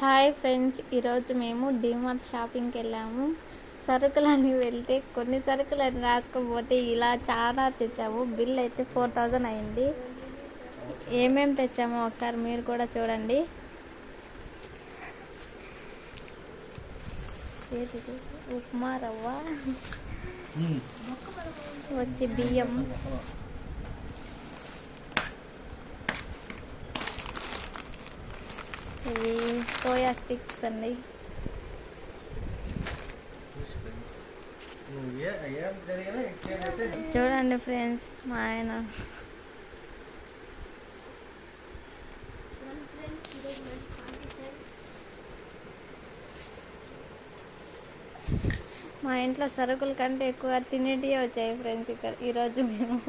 Hi friends, ఈరోజు మేము డిమార్ట్ షాపింగ్కి వెళ్ళాము. సరుకులని వెళ్తే కొన్ని సరుకులని రాసుకోపోతే ఇలా చాలా తెచ్చాము. బిల్ అయితే 4000 అయింది. ఏమేమి తెచ్చామో ఒకసారి మీరు కూడా చూడండి. ఉప్మా రవ్వ వచ్చి బియ్యం, ఇవి సోయా స్టిక్స్ అండి. చూడండి ఫ్రెండ్స్, మా ఆయన మా ఇంట్లో సరుకుల కంటే ఎక్కువ తినేటివే వచ్చాయి ఫ్రెండ్స్. ఇక్కడ ఈరోజు మేము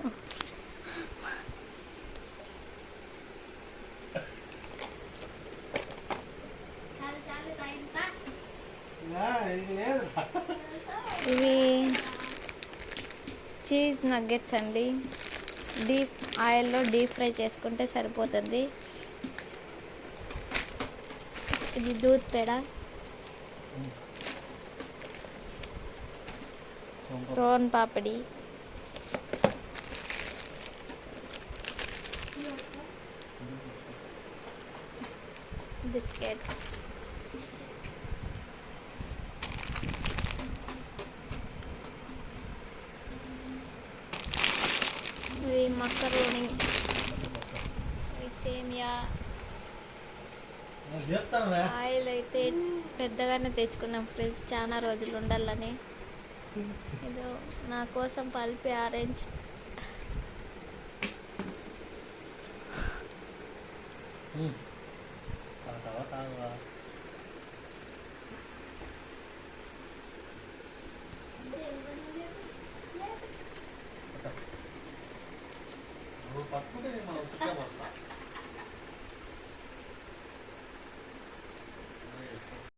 ఇవి చీజ్ నగ్గెట్స్ అండి. ఆయిల్లో డీప్ ఫ్రై చేసుకుంటే సరిపోతుంది. ఇది దూద్ పేడ, సోన్ పాపడి, బిస్కెట్స్, ఇవి మక్కరోని, సేమియా. ఆయిల్ అయితే పెద్దగానే తెచ్చుకున్నాం ఫ్రెండ్స్, చాలా రోజులు ఉండాలని. ఇదో నా కోసం పల్పి ఆరెంజ్,